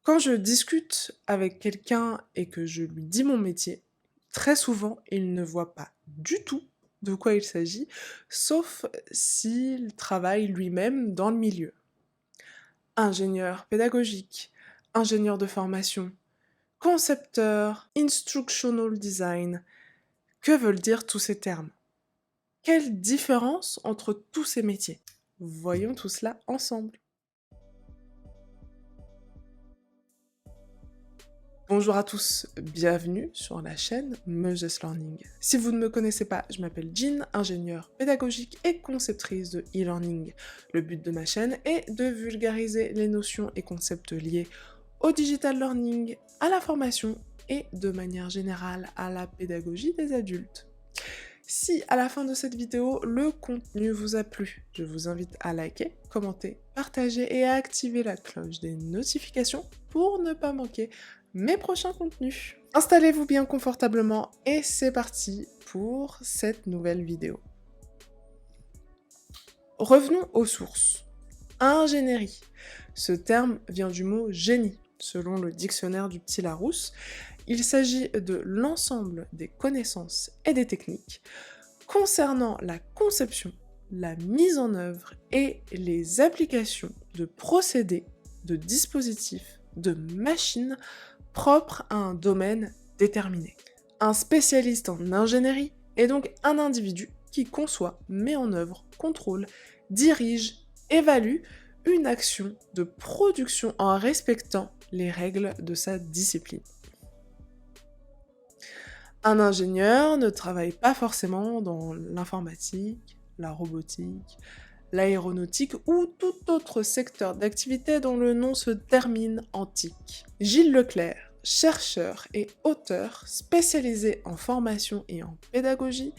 Quand je discute avec quelqu'un et que je lui dis mon métier, très souvent, il ne voit pas du tout de quoi il s'agit, sauf s'il travaille lui-même dans le milieu. Ingénieur pédagogique, ingénieur de formation, concepteur, instructional design, que veulent dire tous ces termes? Quelle différence entre tous ces métiers? Voyons tout cela ensemble. Bonjour à tous, bienvenue sur la chaîne Meuses Learning. Si vous ne me connaissez pas, je m'appelle Jean, ingénieure pédagogique et conceptrice de e-learning. Le but de ma chaîne est de vulgariser les notions et concepts liés au digital learning, à la formation et de manière générale à la pédagogie des adultes. Si à la fin de cette vidéo, le contenu vous a plu, je vous invite à liker, commenter, partager et à activer la cloche des notifications pour ne pas manquer mes prochains contenus. Installez-vous bien confortablement et c'est parti pour cette nouvelle vidéo. Revenons aux sources. Ingénierie. Ce terme vient du mot génie, selon le dictionnaire du Petit Larousse. Il s'agit de l'ensemble des connaissances et des techniques concernant la conception, la mise en œuvre et les applications de procédés, de dispositifs, de machines propres à un domaine déterminé. Un spécialiste en ingénierie est donc un individu qui conçoit, met en œuvre, contrôle, dirige, évalue une action de production en respectant les règles de sa discipline. Un ingénieur ne travaille pas forcément dans l'informatique, la robotique, l'aéronautique ou tout autre secteur d'activité dont le nom se termine en tic. Gilles Leclerc, chercheur et auteur spécialisé en formation et en pédagogie,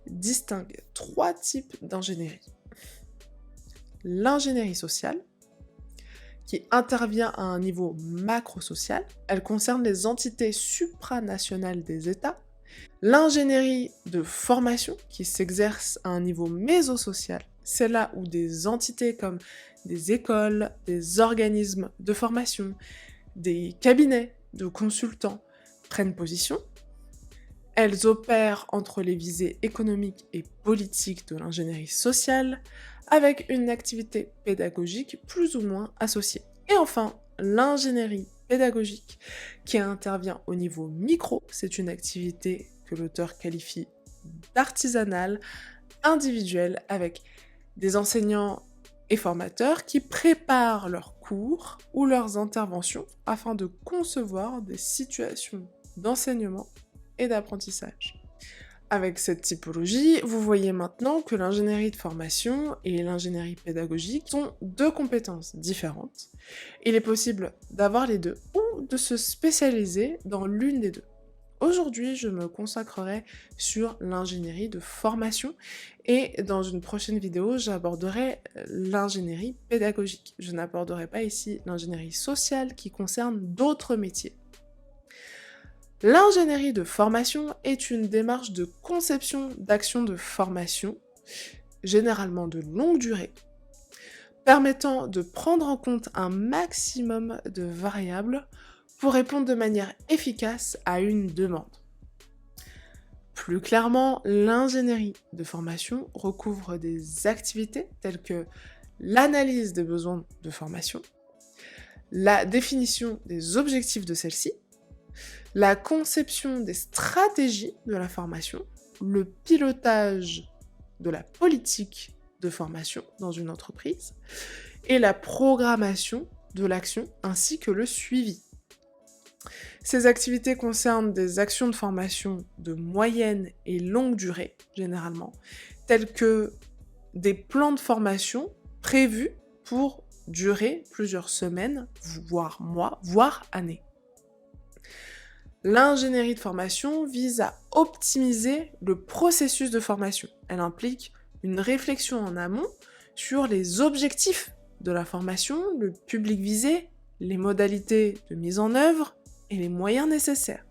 distingue 3 types d'ingénierie. L'ingénierie sociale, qui intervient à un niveau macro-social. Elle concerne les entités supranationales des États. L'ingénierie de formation, qui s'exerce à un niveau mésosocial. C'est là où des entités comme des écoles, des organismes de formation, des cabinets de consultants prennent position. Elles opèrent entre les visées économiques et politiques de l'ingénierie sociale, avec une activité pédagogique plus ou moins associée. Et enfin, l'ingénierie pédagogique, qui intervient au niveau micro, c'est une activité que l'auteur qualifie d'artisanale, individuelle, avec des enseignants et formateurs qui préparent leurs cours ou leurs interventions afin de concevoir des situations d'enseignement et d'apprentissage. Avec cette typologie, vous voyez maintenant que l'ingénierie de formation et l'ingénierie pédagogique sont 2 compétences différentes. Il est possible d'avoir les deux ou de se spécialiser dans l'une des deux. Aujourd'hui, je me consacrerai sur l'ingénierie de formation et dans une prochaine vidéo, j'aborderai l'ingénierie pédagogique. Je n'aborderai pas ici l'ingénierie sociale qui concerne d'autres métiers. L'ingénierie de formation est une démarche de conception d'actions de formation, généralement de longue durée, permettant de prendre en compte un maximum de variables pour répondre de manière efficace à une demande. Plus clairement, l'ingénierie de formation recouvre des activités telles que l'analyse des besoins de formation, la définition des objectifs de celle-ci, la conception des stratégies de la formation, le pilotage de la politique de formation dans une entreprise et la programmation de l'action ainsi que le suivi. Ces activités concernent des actions de formation de moyenne et longue durée, généralement, telles que des plans de formation prévus pour durer plusieurs semaines, voire mois, voire années. L'ingénierie de formation vise à optimiser le processus de formation. Elle implique une réflexion en amont sur les objectifs de la formation, le public visé, les modalités de mise en œuvre et les moyens nécessaires.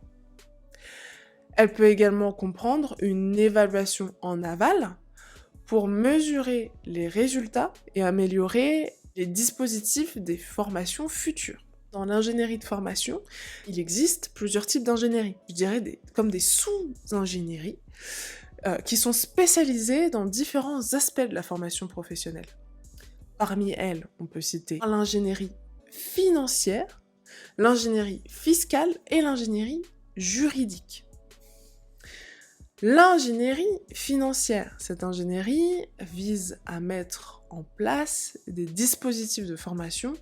Elle peut également comprendre une évaluation en aval pour mesurer les résultats et améliorer les dispositifs des formations futures. Dans l'ingénierie de formation, il existe plusieurs types d'ingénierie. Je dirais comme des sous-ingénieries qui sont spécialisées dans différents aspects de la formation professionnelle. Parmi elles, on peut citer l'ingénierie financière, l'ingénierie fiscale et l'ingénierie juridique. L'ingénierie financière, cette ingénierie vise à mettre en place des dispositifs de formation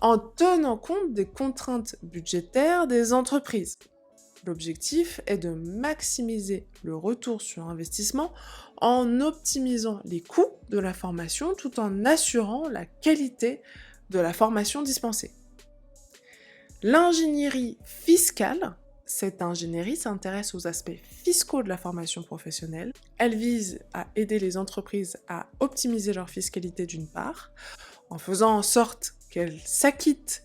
en tenant compte des contraintes budgétaires des entreprises. L'objectif est de maximiser le retour sur investissement en optimisant les coûts de la formation tout en assurant la qualité de la formation dispensée. L'ingénierie fiscale, cette ingénierie s'intéresse aux aspects fiscaux de la formation professionnelle. Elle vise à aider les entreprises à optimiser leur fiscalité d'une part, en faisant en sorte qu'elles s'acquittent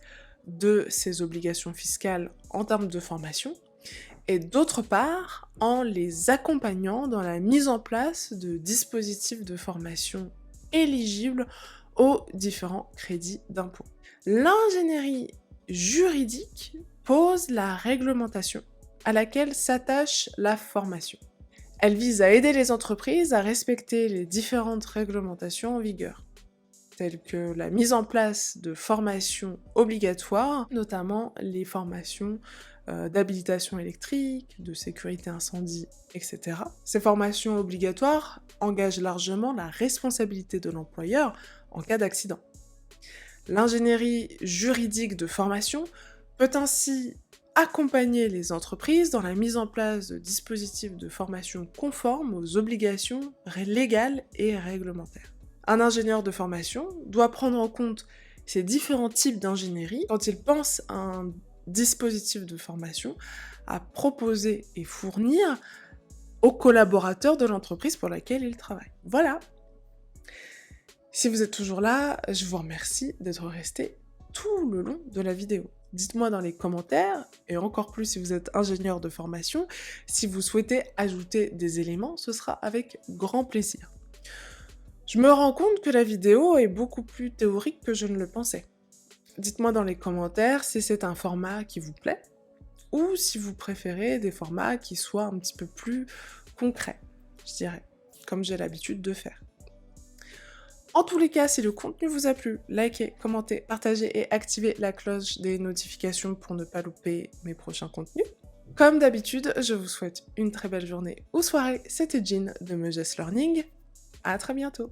de ces obligations fiscales en termes de formation, et d'autre part, en les accompagnant dans la mise en place de dispositifs de formation éligibles aux différents crédits d'impôt. L'ingénierie juridique pose la réglementation à laquelle s'attache la formation. Elle vise à aider les entreprises à respecter les différentes réglementations en vigueur, telles que la mise en place de formations obligatoires, notamment les formations d'habilitation électrique, de sécurité incendie, etc. Ces formations obligatoires engagent largement la responsabilité de l'employeur en cas d'accident. L'ingénierie juridique de formation peut ainsi accompagner les entreprises dans la mise en place de dispositifs de formation conformes aux obligations légales et réglementaires. Un ingénieur de formation doit prendre en compte ces différents types d'ingénierie quand il pense à un dispositif de formation à proposer et fournir aux collaborateurs de l'entreprise pour laquelle il travaille. Voilà. Si vous êtes toujours là, je vous remercie d'être resté tout le long de la vidéo. Dites-moi dans les commentaires, et encore plus si vous êtes ingénieur de formation, si vous souhaitez ajouter des éléments, ce sera avec grand plaisir. Je me rends compte que la vidéo est beaucoup plus théorique que je ne le pensais. Dites-moi dans les commentaires si c'est un format qui vous plaît, ou si vous préférez des formats qui soient un petit peu plus concrets, je dirais, comme j'ai l'habitude de faire. En tous les cas, si le contenu vous a plu, likez, commentez, partagez et activez la cloche des notifications pour ne pas louper mes prochains contenus. Comme d'habitude, je vous souhaite une très belle journée ou soirée. C'était Jean de Meges Learning. À très bientôt.